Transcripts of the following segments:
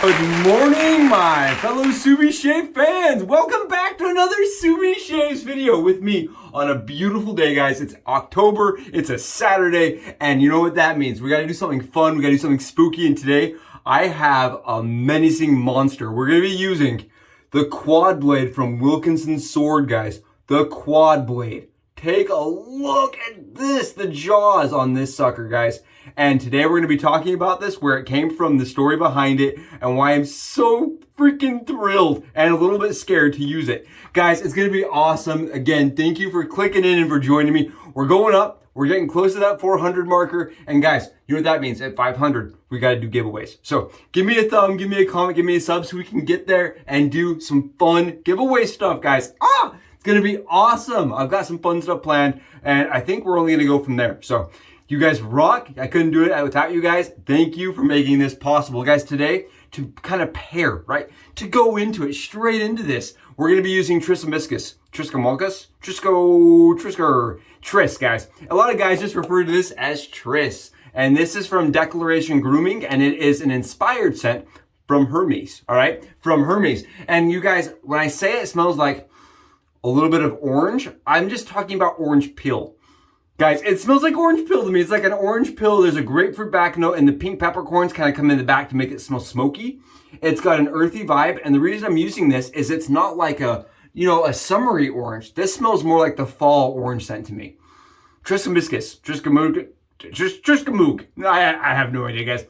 Good morning, my fellow Subi Shave fans. Welcome back to another Subi Shaves video with me on a beautiful day, guys. It's October, it's a Saturday, and you know what that means. We gotta do something fun, we gotta do something spooky, and today I have a menacing monster. We're gonna be using the quad blade from Wilkinson sword, guys. The quad blade. Take a look at this, the jaws on this sucker, guys. And today we're going to be talking about this, where it came from, the story behind it, and why I'm so freaking thrilled and a little bit scared to use it. Guys, it's going to be awesome. Again, thank you for clicking in and for joining me. We're going up. We're getting close to that 400 marker. And guys, you know what that means? At 500, we got to do giveaways. So give me a thumb, give me a comment, give me a sub so we can get there and do some fun giveaway stuff, guys. It's going to be awesome. I've got some fun stuff planned, and I think we're only going to go from there. So you guys rock. I couldn't do it without you guys. Thank you for making this possible. Guys, today, to kind of pair, right? To go into it, straight into this, we're going to be using Trismegistus. Tris, guys. A lot of guys just refer to this as Tris. And this is from Declaration Grooming, and it is an inspired scent from Hermes, all right? From Hermes. And you guys, when I say it smells like a little bit of orange, I'm just talking about orange peel. Guys, it smells like orange peel to me. It's like an orange peel. There's a grapefruit back note, and the pink peppercorns kind of come in the back to make it smell smoky. It's got an earthy vibe, and the reason I'm using this is it's not like a summery orange. This smells more like the fall orange scent to me. Trismegistus, Trismegistus. I have no idea, guys.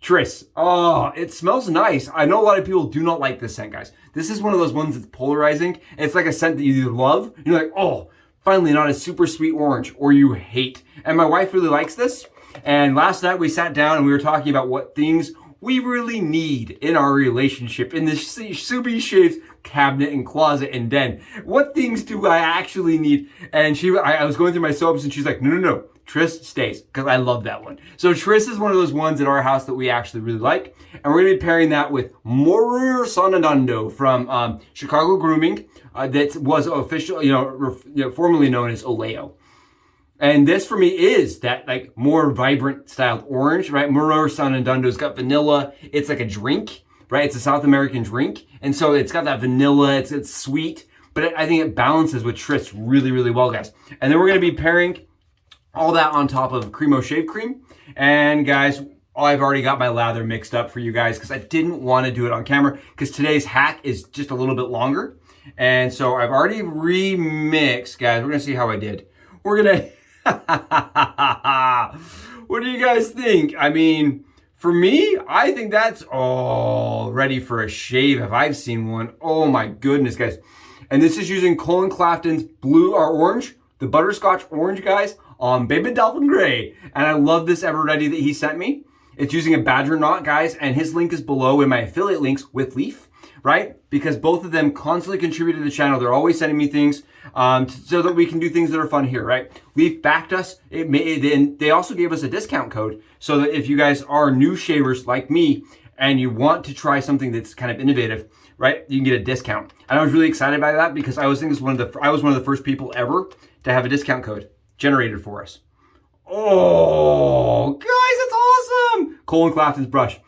Tris. Oh, it smells nice. I know a lot of people do not like this scent, guys. This is one of those ones that's polarizing. It's like a scent that you either love, you're like, oh, finally not a super sweet orange, or you hate. And my wife really likes this. And last night we sat down and we were talking about what things we really need in our relationship, in this Subi Shaves cabinet and closet and den. What things do I actually need? And I was going through my soaps and she's like, no. Tris stays, because I love that one. So Tris is one of those ones at our house that we actually really like. And we're going to be pairing that with Morir Soñando from Chicago Grooming, that was official, formerly known as OLEO. And this for me is that like more vibrant styled orange, right? Morir Soñando's got vanilla. It's like a drink, right? It's a South American drink. And so it's got that vanilla, it's sweet, but I think it balances with Tris really, really well, guys. And then we're going to be pairing all that on top of Cremo shave cream. And guys, I've already got my lather mixed up for you guys because I didn't want to do it on camera because today's hack is just a little bit longer. And so I've already remixed, guys. We're going to see how I did. We're going to... What do you guys think? I mean, for me, I think that's all ready for a shave if I've seen one. Oh my goodness, guys. And this is using Colin Clafton's blue or orange, the butterscotch orange, guys, on Baby Dolphin Gray. And I love this Ever Ready that he sent me. It's using a badger knot, guys, and his link is below in my affiliate links with Leaf, right? Because both of them constantly contribute to the channel. They're always sending me things so that we can do things that are fun here, right? Leaf backed us. They also gave us a discount code so that if you guys are new shavers like me and you want to try something that's kind of innovative, right, you can get a discount. And I was really excited by that because I was one of the first people ever to have a discount code generated for us. Oh, guys, it's awesome. Colin Clafton's brush.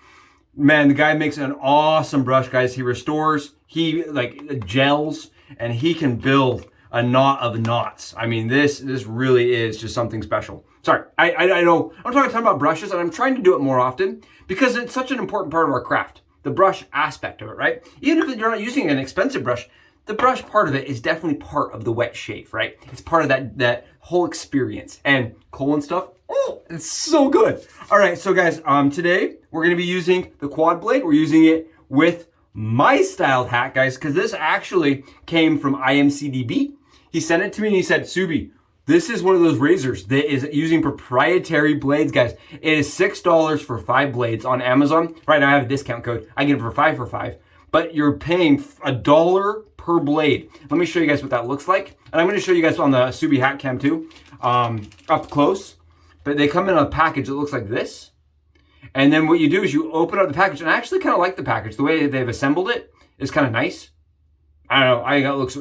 Man, the guy makes an awesome brush, guys. He restores, he like gels, and he can build a knot of knots. I mean, this really is just something special. Sorry, I know I'm talking about brushes, and I'm trying to do it more often because it's such an important part of our craft, the brush aspect of it, right? Even if you're not using an expensive brush, the brush part of it is definitely part of the wet shave, right? It's part of that whole experience. And Colin stuff, oh, it's so good. All right, so guys, today we're gonna be using the quad blade. We're using it with my styled hack, guys, because this actually came from IAMCDB. He sent it to me and he said, Subi, this is one of those razors that is using proprietary blades, guys. It is $6 for 5 blades on Amazon. Right now I have a discount code. I get it for 5 for 5. But you're paying $1 per blade. Let me show you guys what that looks like. And I'm going to show you guys on the Subi Hat Cam too, up close. But they come in a package that looks like this. And then what you do is you open up the package. And I actually kind of like the package. The way they've assembled it is kind of nice. I don't know.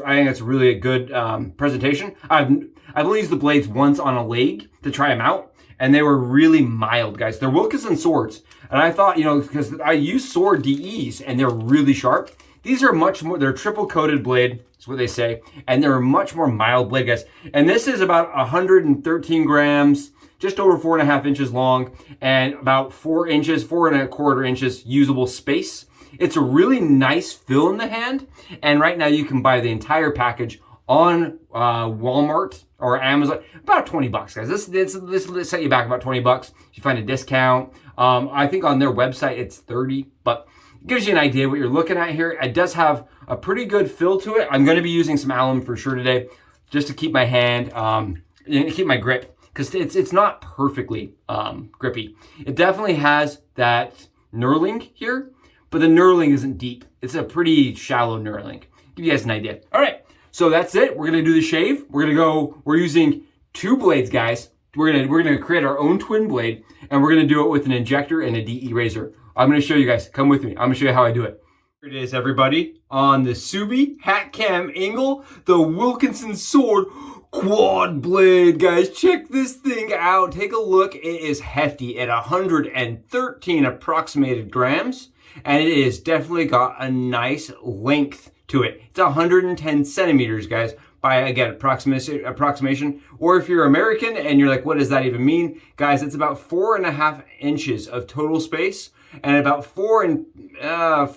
I think that's really a good presentation. I've only used the blades once on a leg to try them out. and they were really mild, guys. They're Wilkinson swords, and I thought, you know, because I use sword DEs and they're really sharp. These are much more, they're triple coated blade, that's what they say, and they're a much more mild blade, guys. And this is about 113 grams, just over 4.5 inches long, and about 4 inches, 4.25 inches usable space. It's a really nice fill in the hand, and right now you can buy the entire package on Walmart or Amazon, about 20 bucks, guys. This set you back about 20 bucks. You find a discount. I think on their website it's 30, but it gives you an idea what you're looking at here. It does have a pretty good fill to it. I'm going to be using some alum for sure today, just to keep my hand, keep my grip, because it's not perfectly grippy. It definitely has that knurling here, but the knurling isn't deep. It's a pretty shallow knurling. Give you guys an idea. All right. So that's it. We're gonna do the shave. We're using 2 blades, guys. We're gonna create our own twin blade, and we're gonna do it with an injector and a DE razor. I'm gonna show you guys. Come with me. I'm gonna show you how I do it. Here it is, everybody. On the Subi Hat Cam angle, the Wilkinson sword quad blade, guys. Check this thing out. Take a look. It is hefty at 113 approximated grams, and it is definitely got a nice length to it. It's 110 centimeters, guys, by, again, approximation. Or if you're American and you're like, what does that even mean? Guys, it's about 4.5 inches of total space, and about four and a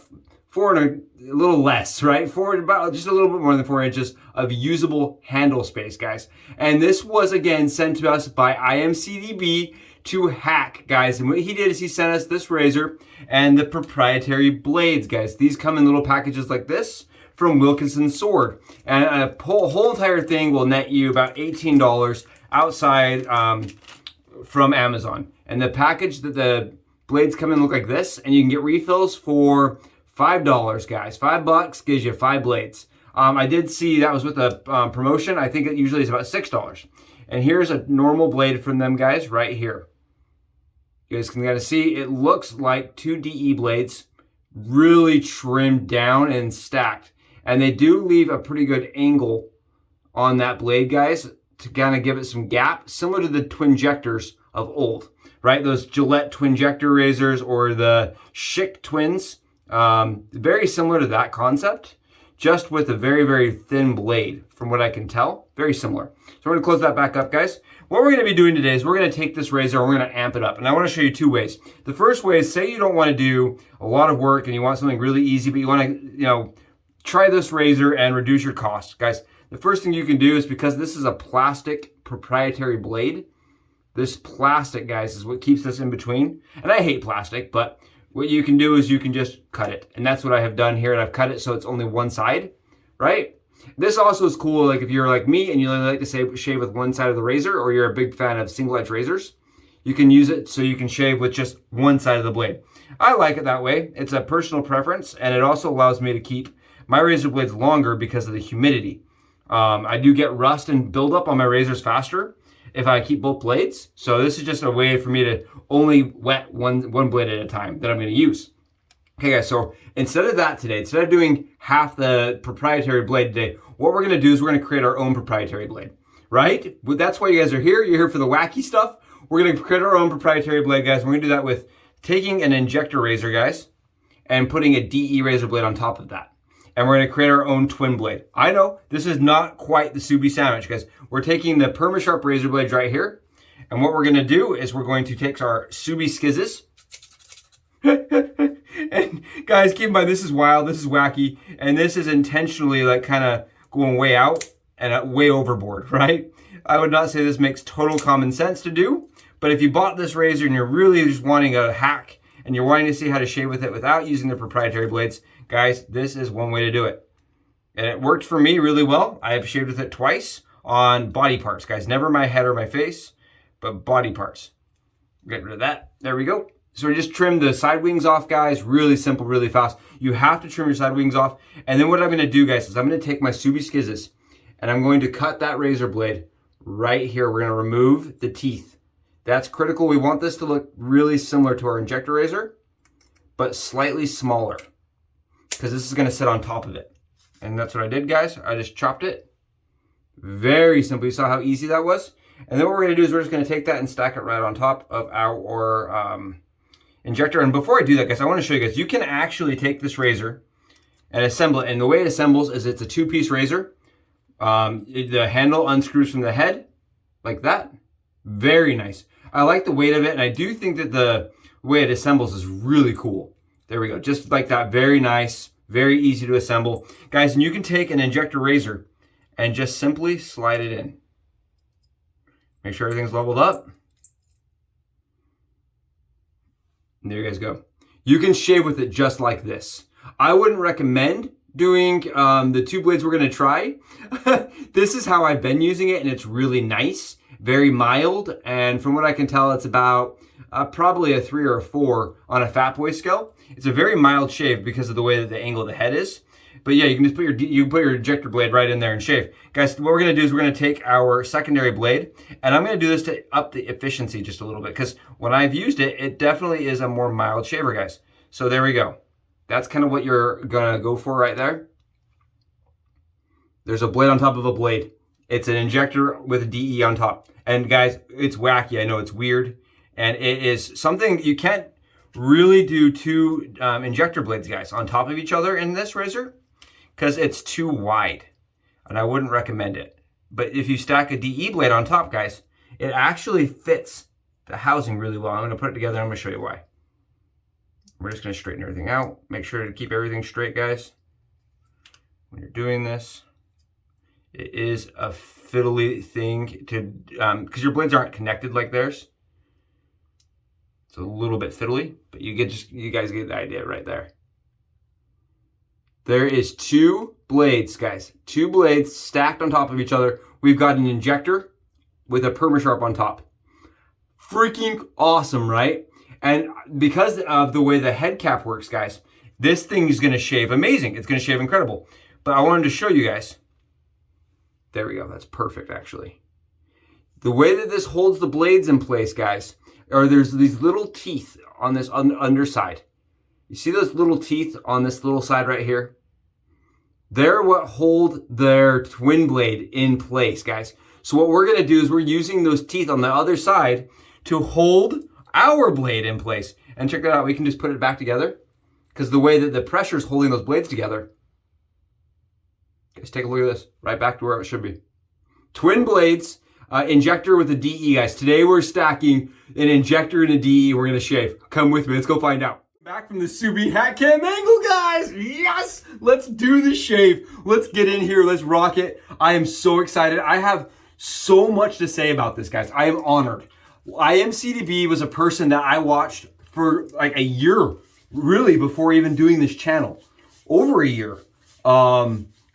little less, right? About just a little bit more than 4 inches of usable handle space, guys. And this was, again, sent to us by IAMCDB to hack, guys. And what he did is he sent us this razor and the proprietary blades, guys. These come in little packages like this from Wilkinson Sword. And a whole entire thing will net you about $18 outside from Amazon. And the package that the blades come in look like this, and you can get refills for $5, guys. $5 gives you 5 blades. I did see that was with a promotion. I think it usually is about $6. And here's a normal blade from them, guys, right here. You guys can kind of see it looks like 2 DE blades, really trimmed down and stacked. And they do leave a pretty good angle on that blade, guys, to kind of give it some gap, similar to the Twinjectors of old, right? Those Gillette Twinjector razors or the Schick Twins, very similar to that concept, just with a very, very thin blade, from what I can tell. Very similar. So we're going to close that back up, guys. What we're going to be doing today is we're going to take this razor and we're going to amp it up. And I want to show you 2 ways. The first way is, say you don't want to do a lot of work and you want something really easy, but you want to, try this razor and reduce your costs. Guys, the first thing you can do is, because this is a plastic proprietary blade, this plastic, guys, is what keeps this in between. And I hate plastic, but what you can do is you can just cut it. And that's what I have done here. And I've cut it so it's only one side, right? This also is cool, like if you're like me and you like to shave with one side of the razor, or you're a big fan of single edge razors, you can use it so you can shave with just one side of the blade. I like it that way. It's a personal preference, and it also allows me to keep my razor blades longer because of the humidity. I do get rust and buildup on my razors faster if I keep both blades. So this is just a way for me to only wet one blade at a time that I'm going to use. Okay, guys, so instead of that today, instead of doing half the proprietary blade today, what we're going to do is we're going to create our own proprietary blade, right? That's why you guys are here. You're here for the wacky stuff. We're going to create our own proprietary blade, guys. We're going to do that with taking an injector razor, guys, and putting a DE razor blade on top of that. And we're going to create our own twin blade. I know this is not quite the Subi sandwich, guys. We're taking the PERMASHARP razor blades right here. And what we're going to do is we're going to take our Subiskizzes. And guys, keep in mind, this is wild, this is wacky, and this is intentionally like kind of going way out and way overboard, right? I would not say this makes total common sense to do, but if you bought this razor and you're really just wanting a hack and you're wanting to see how to shave with it without using the proprietary blades, guys, this is one way to do it. And it worked for me really well. I have shaved with it twice on body parts, guys. Never my head or my face, but body parts. Get rid of that. There we go. So we just trim the side wings off, guys. Really simple, really fast. You have to trim your side wings off. And then what I'm going to do, guys, is I'm going to take my Subiskizzes and I'm going to cut that razor blade right here. We're going to remove the teeth. That's critical. We want this to look really similar to our injector razor, but slightly smaller, because this is going to sit on top of it. And that's what I did, guys. I just chopped it. Very simple. You saw how easy that was? And then what we're gonna do is we're just gonna take that and stack it right on top of our injector. And before I do that, guys, I wanna show you guys, you can actually take this razor and assemble it. And the way it assembles is it's a 2-piece razor. The handle unscrews from the head like that. Very nice. I like the weight of it, and I do think that the way it assembles is really cool. There we go, just like that, very nice, very easy to assemble. Guys, and you can take an injector razor and just simply slide it in. Make sure everything's leveled up. And there you guys go. You can shave with it just like this. I wouldn't recommend doing the 2 blades we're gonna try. This is how I've been using it, and it's really nice, very mild, and from what I can tell, it's about probably a 3 or a 4 on a fat boy scale. It's a very mild shave because of the way that the angle of the head is. But yeah, you can just put your injector blade right in there and shave. Guys, what we're gonna do is we're gonna take our secondary blade, and I'm gonna do this to up the efficiency just a little bit, because when I've used it, it definitely is a more mild shaver, guys. So there we go. That's kind of what you're gonna go for right there. There's a blade on top of a blade. It's an injector with a DE on top. And guys, it's wacky, I know it's weird. And it is something you can't really do 2 injector blades, guys, on top of each other in this razor, because it's too wide, and I wouldn't recommend it. But if you stack a DE blade on top, guys, it actually fits the housing really well. I'm gonna put it together, I'm gonna show you why. We're just gonna straighten everything out. Make sure to keep everything straight, guys, when you're doing this. It is a fiddly thing to, because your blades aren't connected like theirs. It's a little bit fiddly, but you guys get the idea right there. There is 2 blades, guys. 2 blades stacked on top of each other. We've got an injector with a PERMASHARP on top. Freaking awesome, right? And because of the way the head cap works, guys, this thing is gonna shave amazing. It's gonna shave incredible. But I wanted to show you guys. There we go, that's perfect actually. The way that this holds the blades in place, guys, there's these little teeth on this underside. You see those little teeth on this little side right here? They're what hold their twin blade in place, guys. So what we're gonna do is we're using those teeth on the other side to hold our blade in place. And check that out, we can just put it back together, because the way that the pressure is holding those blades together. Guys, take a look at this, right back to where it should be. Twin blades, injector with a DE, guys. Today we're stacking an injector and a DE. We're gonna shave. Come with me, let's go find out. Back from the Subi hat cam angle, guys. Yes, let's do the shave. Let's get in here, let's rock it. I am so excited. I have so much to say about this, guys. I am honored. IAMCDB was a person that I watched for like a year, really, before even doing this channel. Over a year.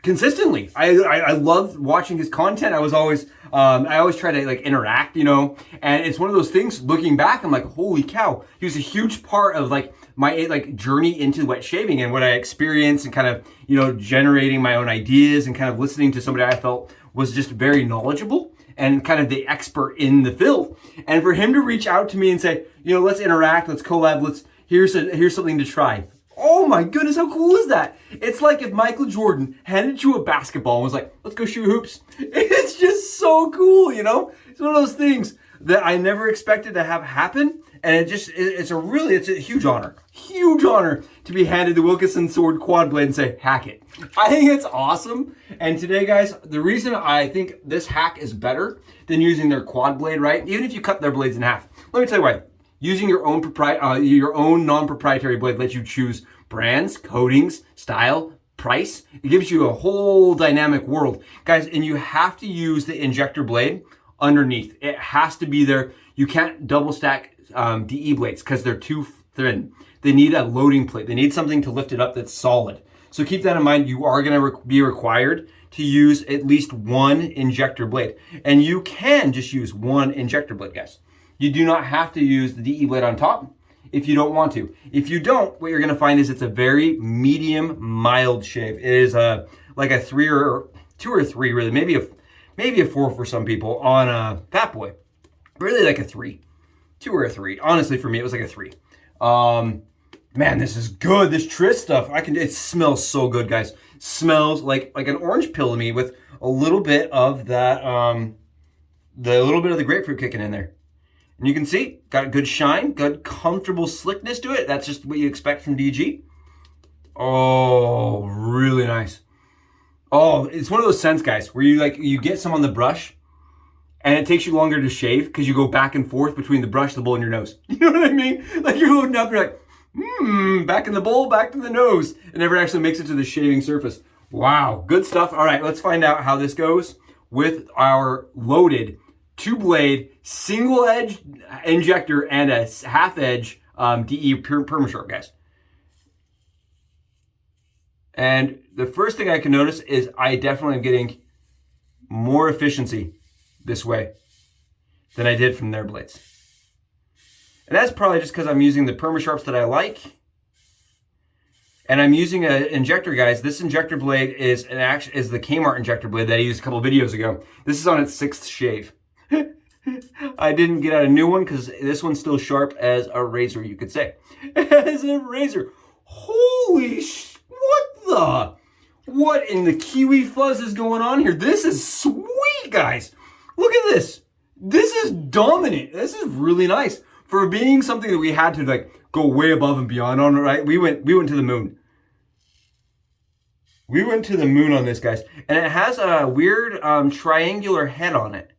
Consistently. I loved watching his content. I always try to like interact, you know, and it's one of those things, looking back, I'm like, holy cow, he was a huge part of like my like journey into wet shaving and what I experienced, and kind of, you know, generating my own ideas and kind of listening to somebody I felt was just very knowledgeable and kind of the expert in the field. And for him to reach out to me and say, you know, let's interact, let's collab, here's something to try. Oh my goodness, how cool is that? It's like if Michael Jordan handed you a basketball and was like, let's go shoot hoops. It's just so cool, you know? It's one of those things that I never expected to have happen. And it's a huge honor. Huge honor to be handed the Wilkinson sword quad blade and say, hack it. I think it's awesome. And today, guys, the reason I think this hack is better than using their quad blade, right? Even if you cut their blades in half. Let me tell you why. Using your own non-proprietary blade lets you choose brands, coatings, style, price. It gives you a whole dynamic world. Guys, and you have to use the injector blade underneath. It has to be there. You can't double stack DE blades because they're too thin. They need a loading plate. They need something to lift it up that's solid. So keep that in mind. You are going to be required to use at least 1 injector blade. And you can just use 1 injector blade, guys. You do not have to use the DE blade on top if you don't want to. If you don't, what you're gonna find is it's a very medium, mild shave. It is like a 2 or 3, really, maybe a 4 for some people on a fat boy. Really like a 3, 2 or a 3. Honestly, for me, it was like a 3. Man, this is good. This Tris stuff, it smells so good, guys. Smells like an orange pill to me with a little bit of that, the little bit of the grapefruit kicking in there. And you can see, got a good shine, good comfortable slickness to it. That's just what you expect from DG. Oh, really nice. Oh, it's one of those scents, guys, where you get some on the brush and it takes you longer to shave because you go back and forth between the brush, the bowl, and your nose. You know what I mean? Like you're loading up, you're like, back in the bowl, back to the nose. It never actually makes it to the shaving surface. Wow, good stuff. All right, let's find out how this goes with our loaded 2-blade single edge injector and a half edge DE PERMASHARP, guys. And the first thing I can notice is I definitely am getting more efficiency this way than I did from their blades. And that's probably just because I'm using the PERMASHARPs that I like. And I'm using an injector, guys. This injector blade is the KMART injector blade that I used a couple of videos ago. This is on its 6th shave. I didn't get out a new one because this one's still sharp as a razor, you could say. As a razor. Holy what in the kiwi fuzz is going on here? This is sweet, guys. Look at this. This is dominant. This is really nice for being something that we had to like go way above and beyond on, right? We went to the moon. We went to the moon on this, guys. And it has a weird triangular head on it.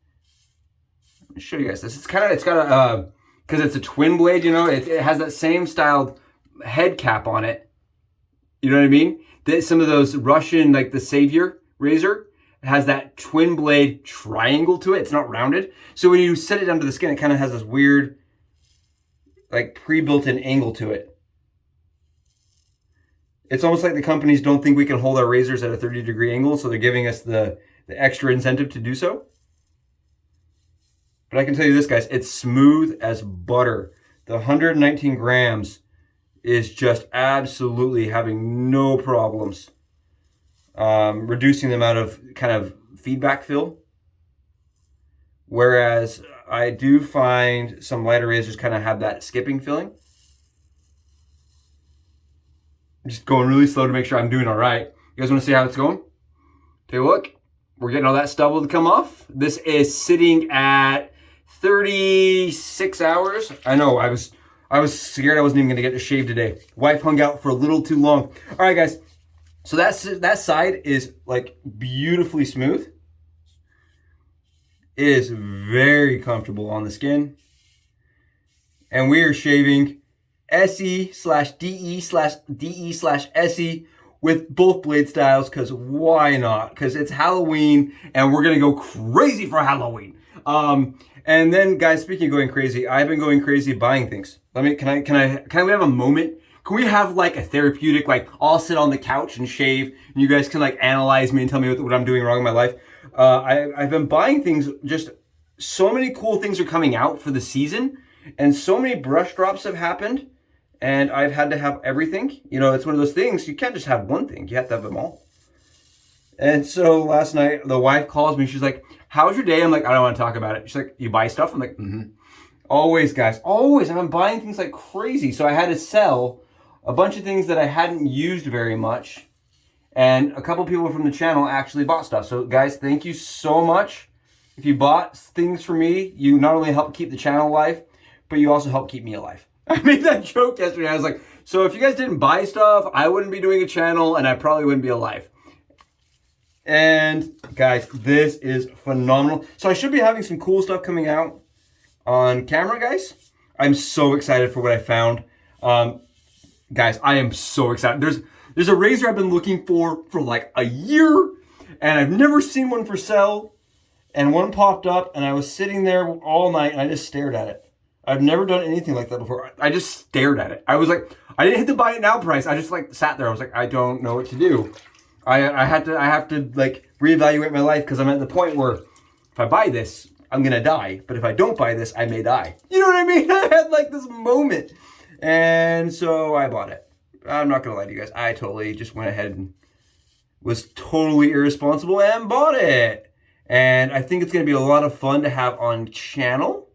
Let me show you guys this. It's got a, because it's a twin blade, you know, it has that same styled head cap on it. You know what I mean? Some of those Russian, like the Savior razor, has that twin blade triangle to it. It's not rounded. So when you set it down to the skin, it kind of has this weird, like pre-built-in angle to it. It's almost like the companies don't think we can hold our razors at a 30-degree angle, so they're giving us the extra incentive to do so. But I can tell you this, guys, it's smooth as butter. The 119 grams is just absolutely having no problems reducing the amount of kind of feedback fill. Whereas I do find some lighter razors kind of have that skipping feeling. I'm just going really slow to make sure I'm doing all right. You guys want to see how it's going? Take a look. We're getting all that stubble to come off. This is sitting at 36 hours. I know, I was scared I wasn't even going to get to shave today. Wife hung out for a little too long. All right, guys. So that side is like beautifully smooth. It is very comfortable on the skin. And we are shaving SE/DE/DE/SE with both blade styles, because why not? Because it's Halloween and we're going to go crazy for Halloween. And then, guys, speaking of going crazy, I've been going crazy buying things. Can we have a moment? Can we have like a therapeutic, like I'll sit on the couch and shave and you guys can like analyze me and tell me what I'm doing wrong in my life? I've been buying things, just so many cool things are coming out for the season and so many brush drops have happened and I've had to have everything. You know, it's one of those things, you can't just have one thing, you have to have them all. And so last night, the wife calls me, she's like, how's your day? I'm like, I don't want to talk about it. She's like, you buy stuff? I'm like, Always, guys, always. And I'm buying things like crazy. So I had to sell a bunch of things that I hadn't used very much. And a couple people from the channel actually bought stuff. So guys, thank you so much. If you bought things for me, you not only help keep the channel alive, but you also help keep me alive. I made that joke yesterday. I was like, so if you guys didn't buy stuff, I wouldn't be doing a channel and I probably wouldn't be alive. And guys, this is phenomenal. So I should be having some cool stuff coming out on camera, guys. I'm so excited for what I found. Guys, I am so excited. There's a razor I've been looking for like a year and I've never seen one for sale. And one popped up and I was sitting there all night and I just stared at it. I've never done anything like that before. I just stared at it. I was like, I didn't hit the buy it now price. I just like sat there. I was like, I don't know what to do. I have to like reevaluate my life because I'm at the point where if I buy this, I'm going to die. But if I don't buy this, I may die. You know what I mean? I had like this moment. And so I bought it. I'm not going to lie to you guys. I totally just went ahead and was totally irresponsible and bought it. And I think it's going to be a lot of fun to have on channel.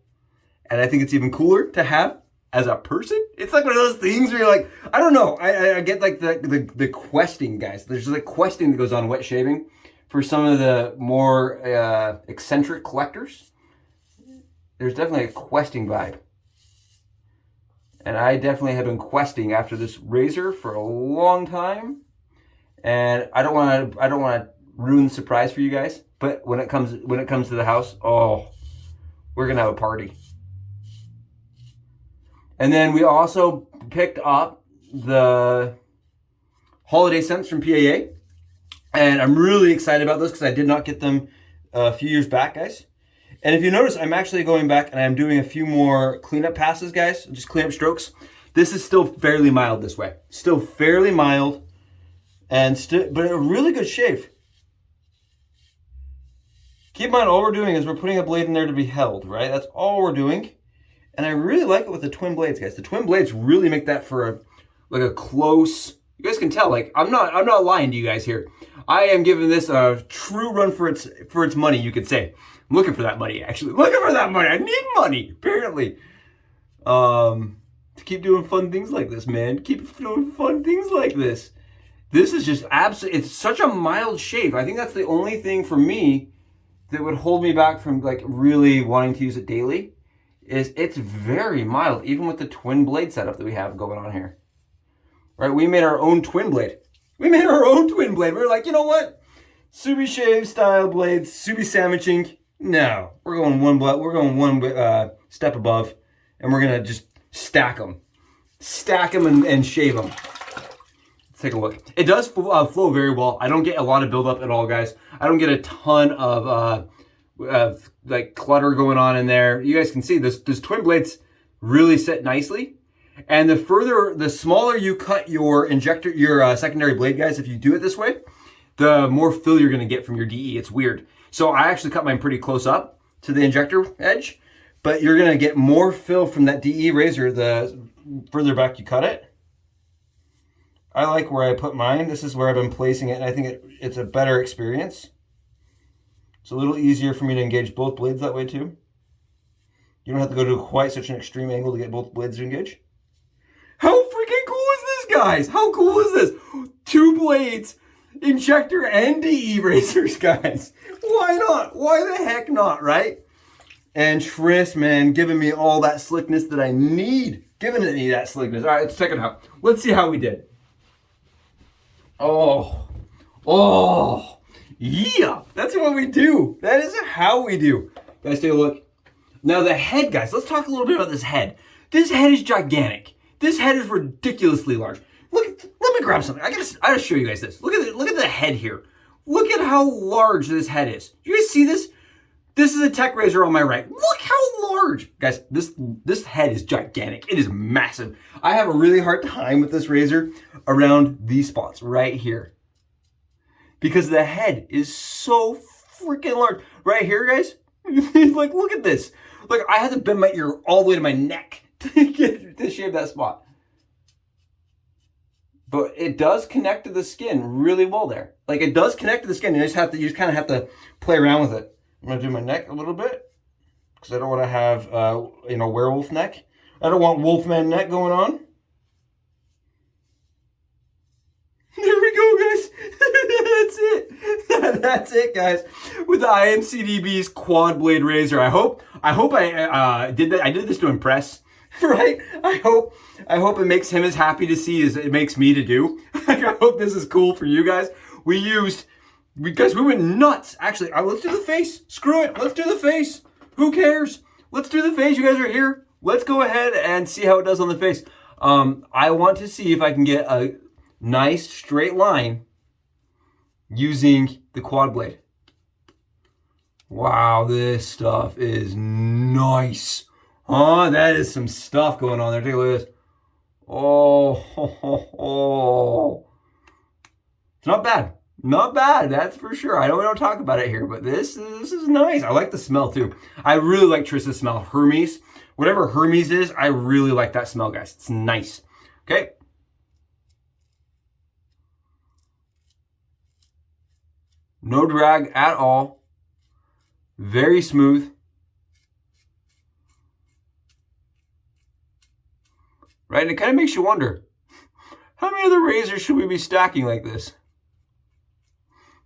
And I think it's even cooler to have as a person. It's like one of those things where you're like, I don't know. I get like the questing, guys. There's like questing that goes on wet shaving for some of the more eccentric collectors. there's definitely a questing vibe. And I definitely have been questing after this razor for a long time. And I don't want to ruin the surprise for you guys. But when it comes to the house, oh, we're gonna have a party. And then we also picked up the holiday scents from PAA. And I'm really excited about those because I did not get them a few years back, guys. And if you notice, I'm actually going back and I'm doing a few more cleanup passes, guys. Just cleanup strokes. This is still fairly mild this way. Still fairly mild. And but a really good shave. Keep in mind, all we're doing is we're putting a blade in there to be held, right? That's all we're doing. And I really like it with the twin blades, guys. The twin blades really make that for a close. You guys can tell, like, I'm not lying to you guys here. I am giving this a true run for its money, you could say. I'm looking for that money, actually. Looking for that money. I need money, apparently. To keep doing fun things like this, man. Keep doing fun things like this. This is just absolutely, it's such a mild shave. I think that's the only thing for me that would hold me back from like really wanting to use it daily. Is it's very mild, even with the twin blade setup that we have going on here. Right, we made our own twin blade. We were like, you know what? Subi shave style blades, Subi sandwiching. No, we're going one step above, and we're gonna just stack them and shave them. Let's take a look. It does flow very well. I don't get a lot of buildup at all, guys. I don't get a ton of like clutter going on in there. You guys can see this twin blades really sit nicely. And the smaller you cut your secondary blade, guys, if you do it this way, the more fill you're going to get from your DE. It's weird. So I actually cut mine pretty close up to the injector edge, but you're going to get more fill from that DE razor the further back you cut it. I like where I put mine. This is where I've been placing it, and I think it's a better experience. It's a little easier for me to engage both blades that way too. You don't have to go to quite such an extreme angle to get both blades to engage. How freaking cool is this, guys? How cool is this? 2 blades, injector and DE razors, guys. Why not? Why the heck not, right? And Tris, man, giving me all that slickness that I need. Giving me that slickness. All right, let's check it out. Let's see how we did. Oh, yeah. That's what we do. That is how we do. Guys, take a look. Now the head, guys. Let's talk a little bit about this head. This head is gigantic. This head is ridiculously large. Let me grab something. I gotta show you guys this. Look at the head here. Look at how large this head is. Do you guys see this? This is a tech razor on my right. Look how large. Guys, this head is gigantic. It is massive. I have a really hard time with this razor around these spots right here. Because the head is so freaking large. Right here, guys. Like, look at this. Like, I had to bend my ear all the way to my neck to shave that spot. But it does connect to the skin really well there. Like, it does connect to the skin. You just kind of have to play around with it. I'm gonna do my neck a little bit because I don't want to have werewolf neck. I don't want wolfman neck going on. There we go, guys. That's it. That's it, guys. With the IAMCDB's quad blade razor. I hope I did that. I did this to impress, right? I hope it makes him as happy to see as it makes me to do. Like, I hope this is cool for you guys. We went nuts. Actually, let's do the face. Screw it. Let's do the face. Who cares? Let's do the face. You guys are here. Let's go ahead and see how it does on the face. I want to see if I can get a nice straight line using the quad blade. Wow, this stuff is nice. Huh? That is some stuff going on there. Take a look at this. Oh. It's not bad. Not bad, that's for sure. We don't talk about it here, but this is nice. I like the smell too. I really like Tris's smell. Hermes. Whatever Hermes is, I really like that smell, guys. It's nice. Okay. No drag at all. Very smooth. Right? And it kind of makes you wonder, how many other razors should we be stacking like this?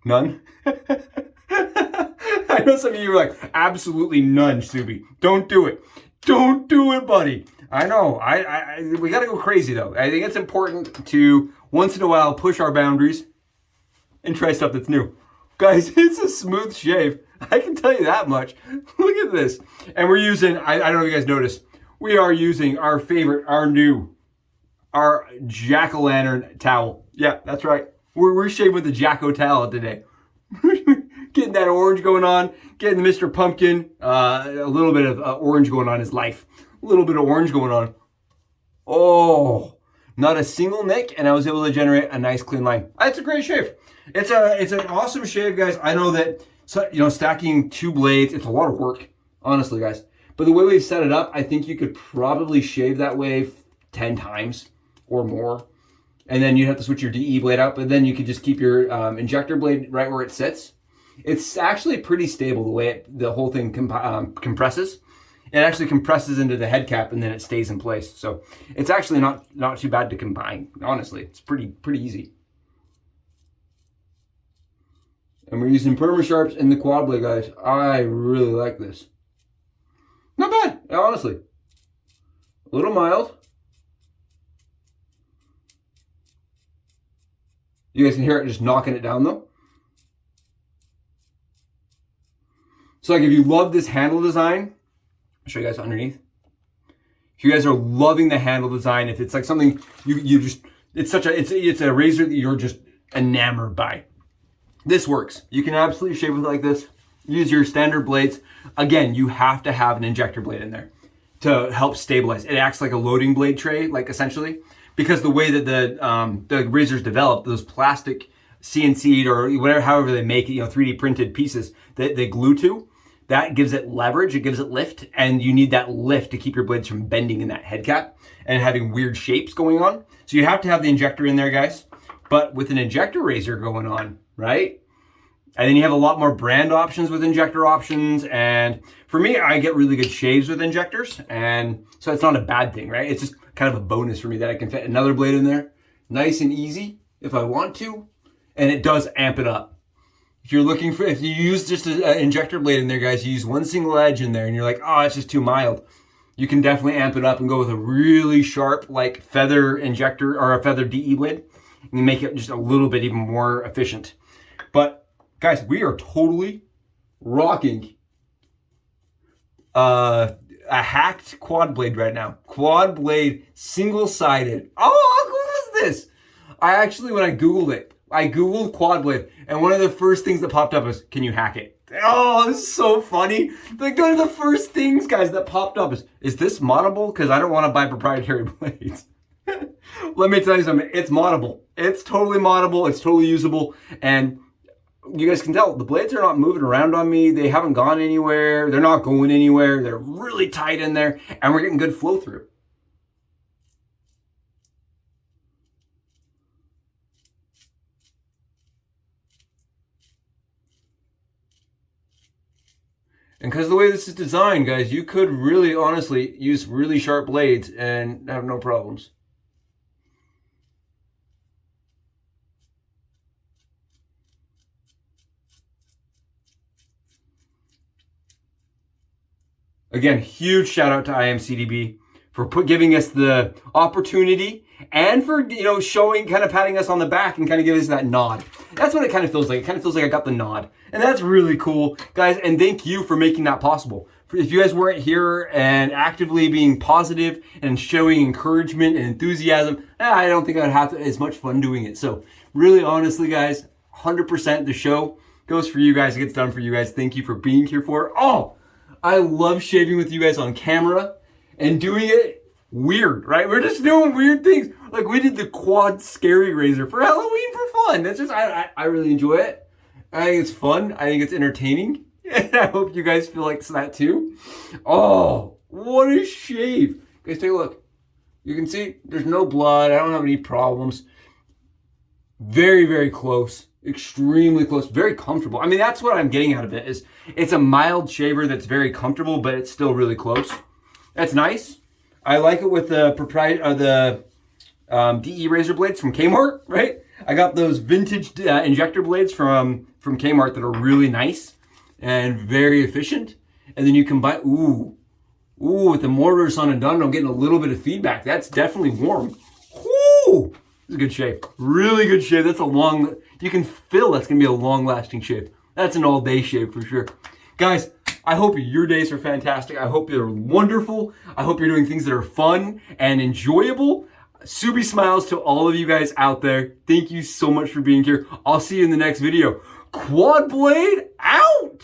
None? I know some of you are like, absolutely none, Subi. Don't do it. Don't do it, buddy. I know. We got to go crazy, though. I think it's important to, once in a while, push our boundaries and try stuff that's new. Guys, it's a smooth shave. I can tell you that much. Look at this. And we're using, I don't know if you guys noticed, we are using our favorite, our jack-o'-lantern towel. Yeah, that's right. We're shaving with the Jacko towel today. Getting that orange going on, getting Mr. Pumpkin, a little bit of orange going on in his life. A little bit of orange going on. Oh, not a single nick, and I was able to generate a nice clean line. It's a great shave. It's an awesome shave, guys. I know that, stacking 2 blades, it's a lot of work, honestly, guys. But the way we've set it up, I think you could probably shave that way 10 times or more. And then you have to switch your DE blade out, but then you could just keep your injector blade right where it sits. It's actually pretty stable the way the whole thing compresses. It actually compresses into the head cap and then it stays in place. So it's actually not too bad to combine. Honestly, it's pretty easy. And we're using PERMASHARPs in the quad blade, guys. I really like this. Not bad, honestly. A little mild. You guys can hear it just knocking it down though. So like if you love this handle design, I'll show you guys underneath. If you guys are loving the handle design, if it's like something you just, it's a razor that you're just enamored by, this works. You can absolutely shave with it like this. Use your standard blades. Again, you have to have an injector blade in there to help stabilize. It acts like a loading blade tray, like essentially, because the way that the razors develop, those plastic CNC'd or whatever, however they make it, 3D printed pieces that they glue to, that gives it leverage, it gives it lift, and you need that lift to keep your blades from bending in that head cap and having weird shapes going on. So you have to have the injector in there, guys. But with an injector razor going on, right? And then you have a lot more brand options with injector options. And for me, I get really good shaves with injectors. And so it's not a bad thing, right? It's just kind of a bonus for me that I can fit another blade in there. Nice and easy if I want to. And it does amp it up. If you use just an injector blade in there, guys, you use one single edge in there and you're like, oh, it's just too mild. You can definitely amp it up and go with a really sharp, like feather injector or a feather DE blade and make it just a little bit even more efficient. But guys, we are totally rocking a hacked quad blade right now. Quad blade, single-sided. Oh, how cool is this? When I Googled it, I Googled quad blade, and one of the first things that popped up was, can you hack it? Oh, this is so funny. Like, one of the first things, guys, that popped up is this moddable? Because I don't want to buy proprietary blades. Let me tell you something. It's moddable. It's totally moddable. It's totally usable. And you guys can tell the blades are not moving around on me. They haven't gone anywhere. They're not going anywhere. They're really tight in there, and we're getting good flow through. And because the way this is designed, guys, you could really honestly use really sharp blades and have no problems. Again, huge shout out to IAMCDB for giving us the opportunity and for, showing, kind of patting us on the back and kind of giving us that nod. That's what it kind of feels like. It kind of feels like I got the nod. And that's really cool, guys. And thank you for making that possible. If you guys weren't here and actively being positive and showing encouragement and enthusiasm, I don't think I'd have as much fun doing it. So really, honestly, guys, 100% the show goes for you guys. It gets done for you guys. Thank you for being here for it. Oh, I love shaving with you guys on camera and doing it weird, right? We're just doing weird things. Like we did the quad scary razor for Halloween for fun. That's just, I really enjoy it. I think it's fun. I think it's entertaining. And I hope you guys feel like that too. Oh, what a shave. Guys, take a look. You can see there's no blood. I don't have any problems. Very, very close. Extremely close. Very comfortable. I mean, that's what I'm getting out of it is it's a mild shaver that's very comfortable, but it's still really close. That's nice. I like it with the DE razor blades from KMART, right? I got those vintage injector blades from KMART that are really nice. and very efficient. And then you combine, ooh, with the mortar sawn and done, I'm getting a little bit of feedback. That's definitely warm. Woo! This is a good shave. Really good shave. That's a long, you can feel that's gonna be a long lasting shave. That's an all day shave for sure. Guys, I hope your days are fantastic. I hope they're wonderful. I hope you're doing things that are fun and enjoyable. Subi smiles to all of you guys out there. Thank you so much for being here. I'll see you in the next video. Quad blade out!